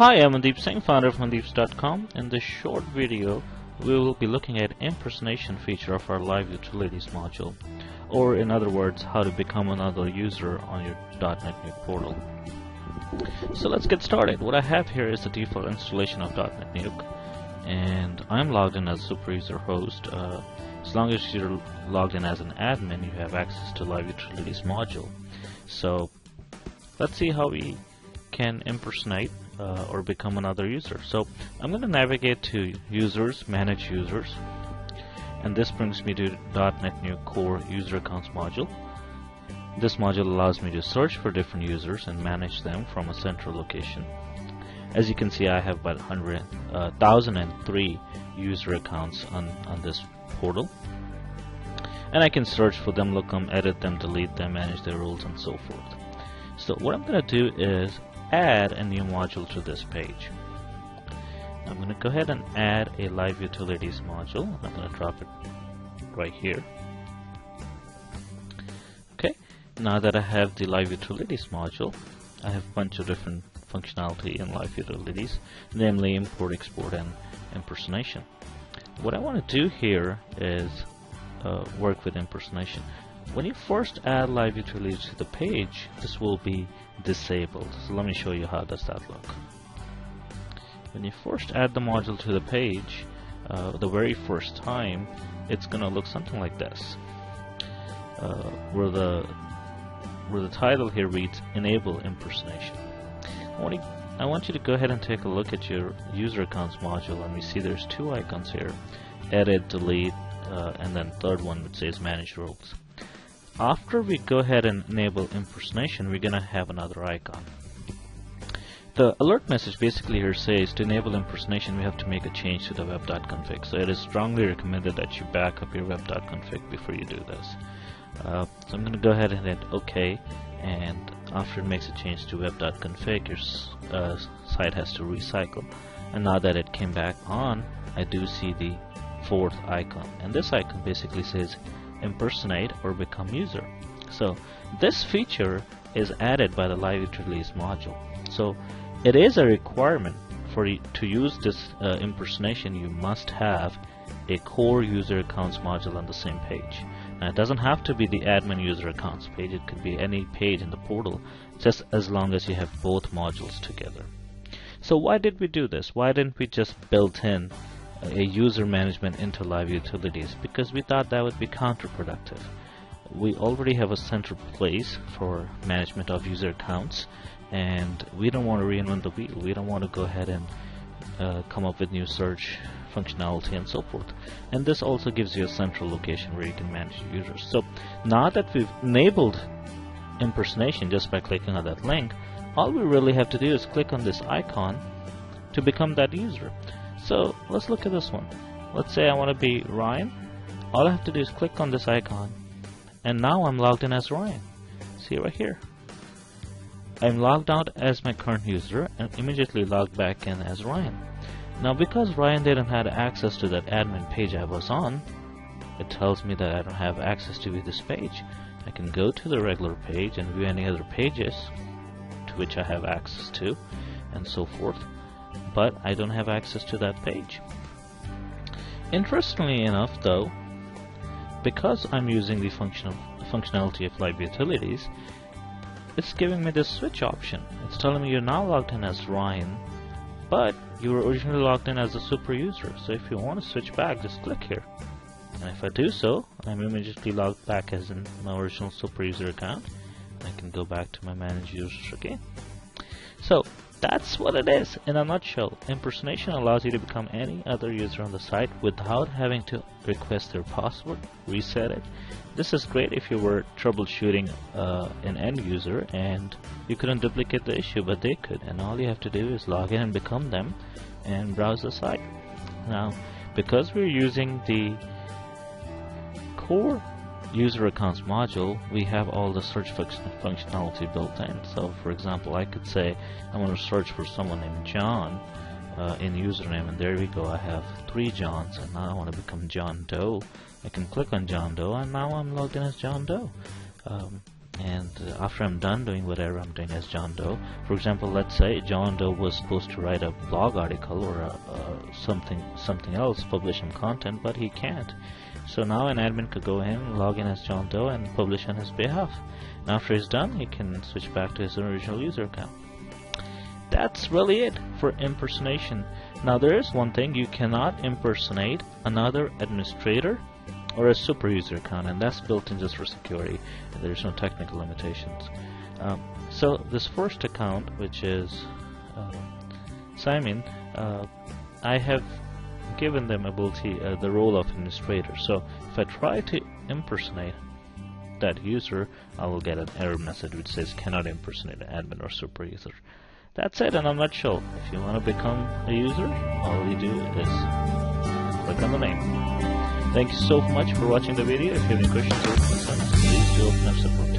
Hi, I'm Mandeep Singh, founder of Mandeeps.com. In this short video, we will be looking at impersonation feature of our Live Utilities module, or in other words, how to become another user on your .NET Nuke portal. So let's get started. What I have here is the default installation of .NET Nuke, and I'm logged in as a super user host. As long as you're logged in as an admin, you have access to Live Utilities module. So let's see how we can impersonate or become another user. So I'm going to navigate to Users, Manage Users, and this brings me to .NET Nuke Core User Accounts module. This module allows me to search for different users and manage them from a central location. As you can see, I have about 1,003 user accounts on this portal, and I can search for them, look them, edit them, delete them, manage their roles, and so forth. So what I'm going to do is add a new module to this page. I'm going to go ahead and add a Live Utilities module. I'm going to drop it right here. Okay, now that I have the Live Utilities module, I have a bunch of different functionality in Live Utilities, namely import, export, and impersonation. What I want to do here is work with impersonation. When you first add Live Utilities to the page, this will be disabled. So let me show you how does that look. When you first add the module to the page, the very first time, it's going to look something like this, where the title here reads Enable Impersonation. I want you to go ahead and take a look at your User Accounts module, and we see there's two icons here: Edit, Delete, and then third one which says Manage Roles. After we go ahead and enable impersonation, we're going to have another icon. The alert message basically here says to enable impersonation, we have to make a change to the web.config. So it is strongly recommended that you back up your web.config before you do this. So I'm going to go ahead and hit OK, and after it makes a change to web.config, your site has to recycle. And now that it came back on, I do see the fourth icon, and this icon basically says impersonate or become user. So this feature is added by the Live Utilities module. So it is a requirement for you to use this impersonation. You must have a core user accounts module on the same page. Now it doesn't have to be the admin user accounts page, it could be any page in the portal, just as long as you have both modules together. So why did we do this? Why didn't we just build in a user management into Live Utilities? Because we thought that would be counterproductive. We already have a central place for management of user accounts, and we don't want to reinvent the wheel. We don't want to go ahead and come up with new search functionality and so forth. And this also gives you a central location where you can manage users. So now that we've enabled impersonation just by clicking on that link, all we really have to do is click on this icon to become that user. So let's look at this one. Let's say I want to be Ryan. All I have to do is click on this icon, and now I'm logged in as Ryan. See right here. I'm logged out as my current user and immediately logged back in as Ryan. Now because Ryan didn't have access to that admin page I was on, it tells me that I don't have access to view this page. I can go to the regular page and view any other pages to which I have access to, and so forth, but I don't have access to that page. Interestingly enough though, because I'm using the functionality of Live Utilities, it's giving me this switch option. It's telling me you're now logged in as Ryan, but you were originally logged in as a super user. So if you want to switch back, just click here. And if I do so, I'm immediately logged back as in my original super user account. I can go back to my manage users again. So that's what it is in a nutshell. Impersonation allows you to become any other user on the site without having to request their password, reset it. This is great if you were troubleshooting an end user and you couldn't duplicate the issue, but they could, and all you have to do is log in and become them and browse the site. Now because we're using the core user accounts module, we have all the search functionality built in. So for example, I could say I want to search for someone named John in username, and there we go, I have 3 Johns, and now I want to become John Doe. I can click on John Doe, and now I'm logged in as John Doe. And after I'm done doing whatever I'm doing as John Doe, for example, let's say John Doe was supposed to write a blog article or something else, publish some content, but he can't. So now an admin could go in, log in as John Doe, and publish on his behalf. And after he's done, he can switch back to his original user account. That's really it for impersonation. Now there is one thing: you cannot impersonate another administrator or a super user account, and that's built in just for security. There's no technical limitations. So this first account, which is Simon, I have given them ability the role of administrator. So if I try to impersonate that user, I will get an error message which says cannot impersonate an admin or super user. That's it in a nutshell. If you want to become a user, all you do is click on the name. Thank you so much for watching the video. If you have any questions or concerns, please do open up support.